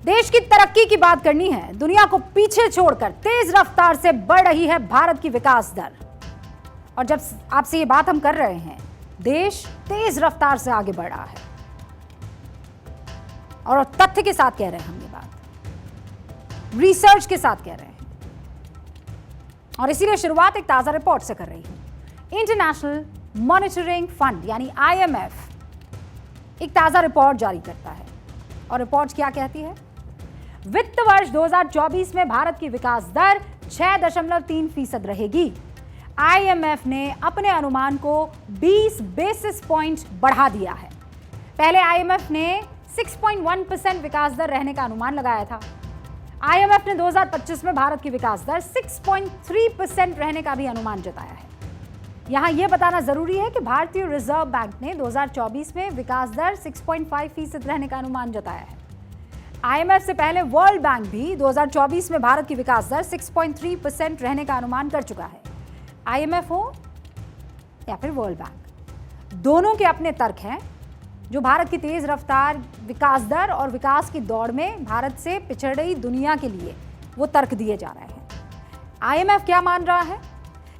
देश की तरक्की की बात करनी है, दुनिया को पीछे छोड़कर तेज रफ्तार से बढ़ रही है भारत की विकास दर। और जब आपसे ये बात हम कर रहे हैं, देश तेज रफ्तार से आगे बढ़ रहा है और तथ्य के साथ कह रहे हैं हम ये बात, रिसर्च के साथ कह रहे हैं। और इसीलिए शुरुआत एक ताजा रिपोर्ट से कर रही हूं। इंटरनेशनल मॉनिटरिंग फंड यानी IMF एक ताजा रिपोर्ट जारी करता है और रिपोर्ट क्या कहती है? वित्त वर्ष 2024 में भारत की विकास दर 6.3% रहेगी। IMF ने अपने अनुमान को 20 बेसिस पॉइंट बढ़ा दिया है। पहले IMF ने 6.1% विकास दर रहने का अनुमान लगाया था। IMF ने 2025 में भारत की विकास दर 6.3% रहने का भी अनुमान जताया है। यहां यह बताना जरूरी है कि भारतीय रिजर्व बैंक ने 2024 में विकास दर 6.5% रहने का अनुमान जताया है। IMF से पहले वर्ल्ड बैंक भी 2024 में भारत की विकास दर 6.3% रहने का अनुमान कर चुका है। IMF हो या फिर वर्ल्ड बैंक, दोनों के अपने तर्क हैं जो भारत की तेज रफ्तार विकास दर और विकास की दौड़ में भारत से पिछड़ रही दुनिया के लिए वो तर्क दिए जा रहे हैं। IMF क्या मान रहा है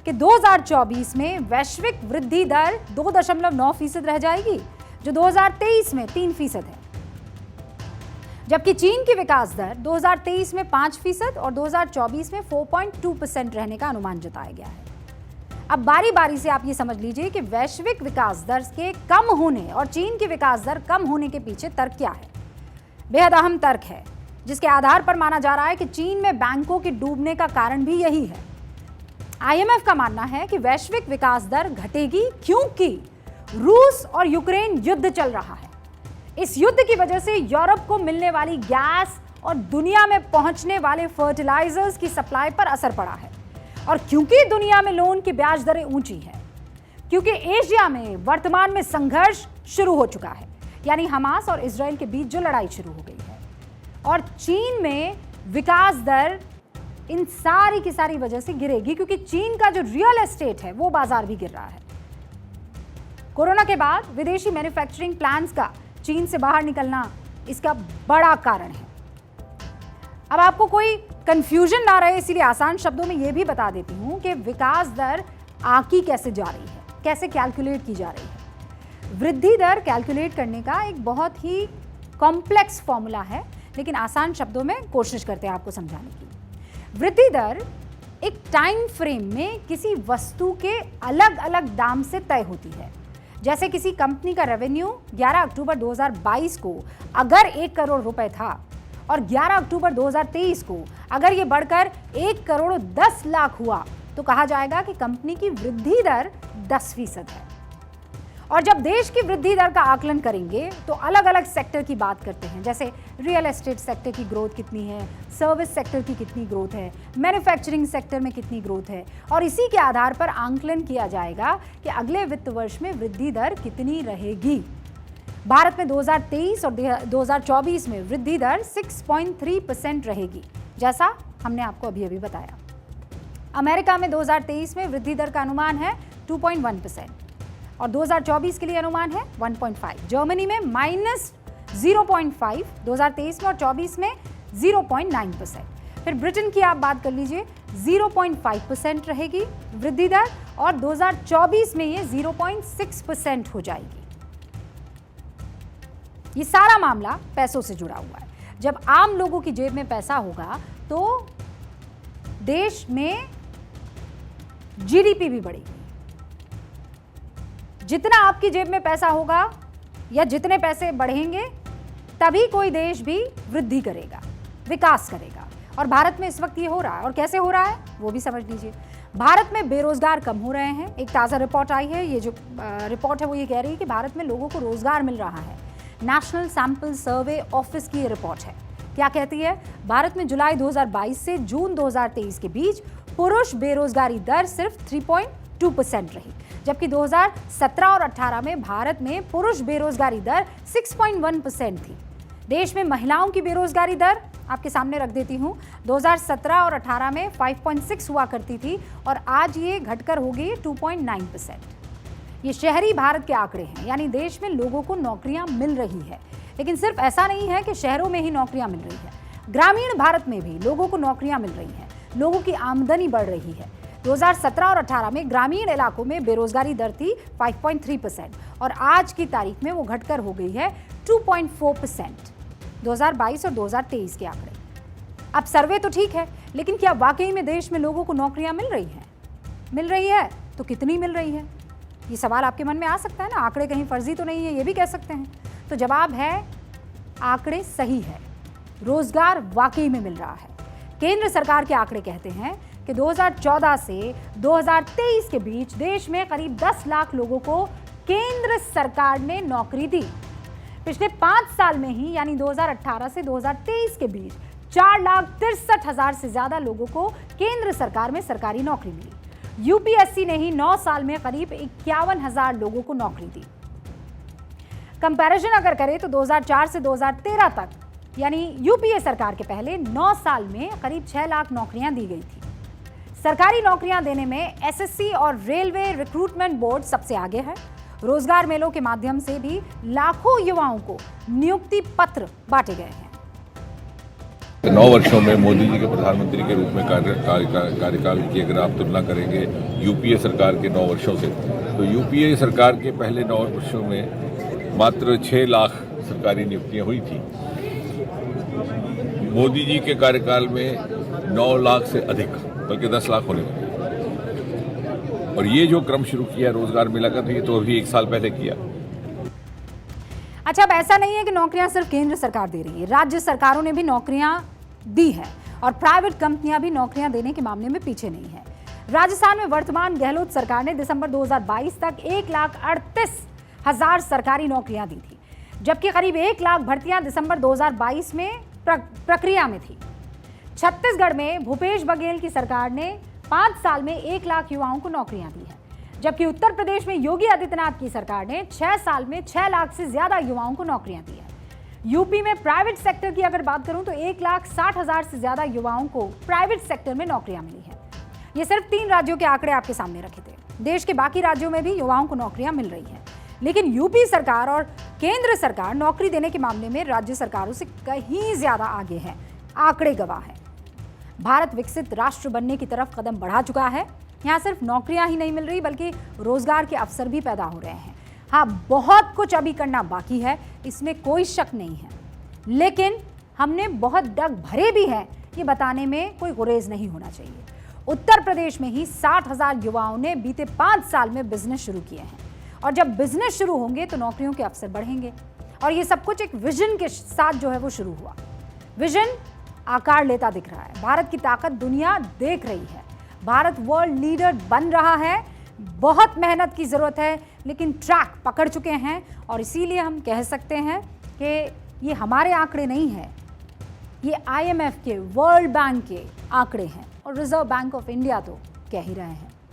कि 2024 में वैश्विक वृद्धि दर 2.9% रह जाएगी, जो 2023 में 3% है। जबकि चीन की विकास दर 2023 में 5% और 2024 में 4.2% रहने का अनुमान जताया गया है। अब बारी बारी से आप ये समझ लीजिए कि वैश्विक विकास दर के कम होने और चीन की विकास दर कम होने के पीछे तर्क क्या है। बेहद अहम तर्क है जिसके आधार पर माना जा रहा है कि चीन में बैंकों के डूबने का कारण भी यही है। IMF का मानना है कि वैश्विक विकास दर घटेगी क्योंकि रूस और यूक्रेन युद्ध चल रहा है। इस युद्ध की वजह से यूरोप को मिलने वाली गैस और दुनिया में पहुंचने वाले फर्टिलाइजर्स की सप्लाई पर असर पड़ा है। और क्योंकि दुनिया में लोन की ब्याज दरें ऊंची हैं, क्योंकि एशिया में वर्तमान में संघर्ष शुरू हो चुका है, यानी हमास और इजराइल के बीच जो लड़ाई शुरू हो गई है, और चीन में विकास दर इन सारी की सारी वजह से गिरेगी क्योंकि चीन का जो रियल एस्टेट है वो बाजार भी गिर रहा है। कोरोना के बाद विदेशी मैन्युफैक्चरिंग प्लांट्स का चीन से बाहर निकलना इसका बड़ा कारण है। अब आपको कोई कंफ्यूजन ना रहे, इसीलिए आसान शब्दों में यह भी बता देती हूं कि विकास दर आंकी कैसे जा रही है, कैसे कैलकुलेट की जा रही है। वृद्धि दर कैलकुलेट करने का एक बहुत ही कॉम्प्लेक्स फॉर्मूला है, लेकिन आसान शब्दों में कोशिश करते हैं आपको समझाने की। वृद्धि दर एक टाइम फ्रेम में किसी वस्तु के अलग अलग दाम से तय होती है। जैसे किसी कंपनी का रेवेन्यू 11 अक्टूबर 2022 को अगर 1 करोड़ रुपए था और 11 अक्टूबर 2023 को अगर ये बढ़कर 1 करोड़ 10 लाख हुआ तो कहा जाएगा कि कंपनी की वृद्धि दर 10% है। और जब देश की वृद्धि दर का आकलन करेंगे तो अलग अलग सेक्टर की बात करते हैं, जैसे रियल एस्टेट सेक्टर की ग्रोथ कितनी है, सर्विस सेक्टर की कितनी ग्रोथ है, मैन्युफैक्चरिंग सेक्टर में कितनी ग्रोथ है, और इसी के आधार पर आकलन किया जाएगा कि अगले वित्त वर्ष में वृद्धि दर कितनी रहेगी। भारत में 2023 और 2024 में वृद्धि दर 6.3% रहेगी, जैसा हमने आपको अभी अभी बताया। अमेरिका में 2023 में वृद्धि दर का अनुमान है 2.1% और 2024 के लिए अनुमान है 1.5। जर्मनी में -0.5 2023 में और 24 में 0.9%। फिर ब्रिटेन की आप बात कर लीजिए, 0.5% रहेगी वृद्धि दर और 2024 में ये 0.6% हो जाएगी। ये सारा मामला पैसों से जुड़ा हुआ है। जब आम लोगों की जेब में पैसा होगा तो देश में GDP भी बढ़ेगी। जितना आपकी जेब में पैसा होगा या जितने पैसे बढ़ेंगे तभी कोई देश भी वृद्धि करेगा, विकास करेगा। और भारत में इस वक्त ये हो रहा है। और कैसे हो रहा है वो भी समझ लीजिए। भारत में बेरोजगार कम हो रहे हैं। एक ताज़ा रिपोर्ट आई है, ये जो रिपोर्ट है वो ये कह रही है कि भारत में लोगों को रोजगार मिल रहा है। नेशनल सैंपल सर्वे ऑफिस की ये रिपोर्ट है। क्या कहती है? भारत में जुलाई 2022 से जून 2023 के बीच पुरुष बेरोजगारी दर सिर्फ 3.2% रही, जबकि 2017 और 18 में भारत में पुरुष बेरोजगारी दर 6.1% थी। देश में महिलाओं की बेरोजगारी दर आपके सामने रख देती हूं, 2017 और 18 में 5.6 हुआ करती थी और आज ये घटकर हो गई 2.9%। ये शहरी भारत के आंकड़े हैं, यानी देश में लोगों को नौकरियां मिल रही है। लेकिन सिर्फ ऐसा नहीं है कि शहरों में ही नौकरियां मिल रही है, ग्रामीण भारत में भी लोगों को नौकरियां मिल रही हैं, लोगों की आमदनी बढ़ रही है। 2017 और 18 में ग्रामीण इलाकों में बेरोजगारी दर थी 5.3% और आज की तारीख में वो घटकर हो गई है 2.4%। 2022 और 2023 के आंकड़े। अब सर्वे तो ठीक है, लेकिन क्या वाकई में देश में लोगों को नौकरियां मिल रही हैं? मिल रही है तो कितनी मिल रही है? ये सवाल आपके मन में आ सकता है ना। आंकड़े कहीं फर्जी तो नहीं है, ये भी कह सकते हैं। तो जवाब है, आंकड़े सही है, रोजगार वाकई में मिल रहा है। केंद्र सरकार के आंकड़े कहते हैं कि 2014 से 2023 के बीच देश में करीब 10 लाख लोगों को केंद्र सरकार ने नौकरी दी। पिछले 5 साल में ही यानी 2018 से 2023 के बीच 4,63,000 से ज्यादा लोगों को केंद्र सरकार में सरकारी नौकरी मिली। यूपीएससी ने ही 9 साल में करीब 51,000 लोगों को नौकरी दी। कंपैरिजन अगर करें तो 2004 से 2013 तक यानी यूपीए सरकार के पहले 9 साल में करीब 6 लाख नौकरियां दी गई थी। सरकारी नौकरियां देने में एसएससी और रेलवे रिक्रूटमेंट बोर्ड सबसे आगे है। रोजगार मेलों के माध्यम से भी लाखों युवाओं को नियुक्ति पत्र बांटे गए हैं। 9 वर्षों में मोदी जी के प्रधानमंत्री के रूप में कार्यकाल की अगर आप तुलना करेंगे यूपीए सरकार के 9 वर्षों से, तो यूपीए सरकार के पहले 9 वर्षों में मात्र 6 लाख सरकारी नियुक्तियां हुई थी। मोदी जी के कार्यकाल में 9 लाख से अधिक, बल्कि 10 लाख होने लगे। और ये जो क्रम शुरू किया रोजगार मेला का, तो ये तो अभी 1 साल पहले किया। अच्छा, अब ऐसा नहीं है कि नौकरियां सिर्फ केंद्र सरकार दे रही है, राज्य सरकारों ने भी नौकरियां दी है और प्राइवेट कंपनियां भी नौकरियां देने के मामले में पीछे नहीं है। राजस्थान में वर्तमान गहलोत सरकार ने दिसंबर 2022 तक 1,38,000 सरकारी नौकरियां दी थी, जबकि करीब 1 लाख भर्तियां दिसंबर 2022 में प्रक्रिया में थी। छत्तीसगढ़ में भूपेश बघेल की सरकार ने 5 साल में 1 लाख युवाओं को नौकरियां दी है, जबकि उत्तर प्रदेश में योगी आदित्यनाथ की सरकार ने 6 साल में 6 लाख से ज्यादा युवाओं को नौकरियां दी है। यूपी में प्राइवेट सेक्टर की अगर बात करूं तो 1,60,000 से ज्यादा युवाओं को प्राइवेट सेक्टर में नौकरियां मिली है। ये सिर्फ 3 राज्यों के आंकड़े आपके सामने रखे थे। देश के बाकी राज्यों में भी युवाओं को नौकरियां मिल रही हैं, लेकिन यूपी सरकार और केंद्र सरकार नौकरी देने के मामले में राज्य सरकारों से कहीं ज्यादा आगे है। आंकड़े गवाह हैं। भारत विकसित राष्ट्र बनने की तरफ कदम बढ़ा चुका है। यहाँ सिर्फ नौकरियां ही नहीं मिल रही, बल्कि रोजगार के अवसर भी पैदा हो रहे हैं। हाँ, बहुत कुछ अभी करना बाकी है, इसमें कोई शक नहीं है, लेकिन हमने बहुत डग भरे भी हैं, ये बताने में कोई गुरेज नहीं होना चाहिए। उत्तर प्रदेश में ही 60,000 युवाओं ने बीते 5 साल में बिजनेस शुरू किए हैं, और जब बिजनेस शुरू होंगे तो नौकरियों के अवसर बढ़ेंगे। और ये सब कुछ एक विजन के साथ जो है वो शुरू हुआ। विजन आकार लेता दिख रहा है। भारत की ताकत दुनिया देख रही है। भारत वर्ल्ड लीडर बन रहा है। बहुत मेहनत की जरूरत है, लेकिन ट्रैक पकड़ चुके हैं, और इसीलिए हम कह सकते हैं कि ये हमारे आंकड़े नहीं है, ये IMF के, वर्ल्ड बैंक के आंकड़े हैं, और रिजर्व बैंक ऑफ इंडिया तो कह ही रहे हैं।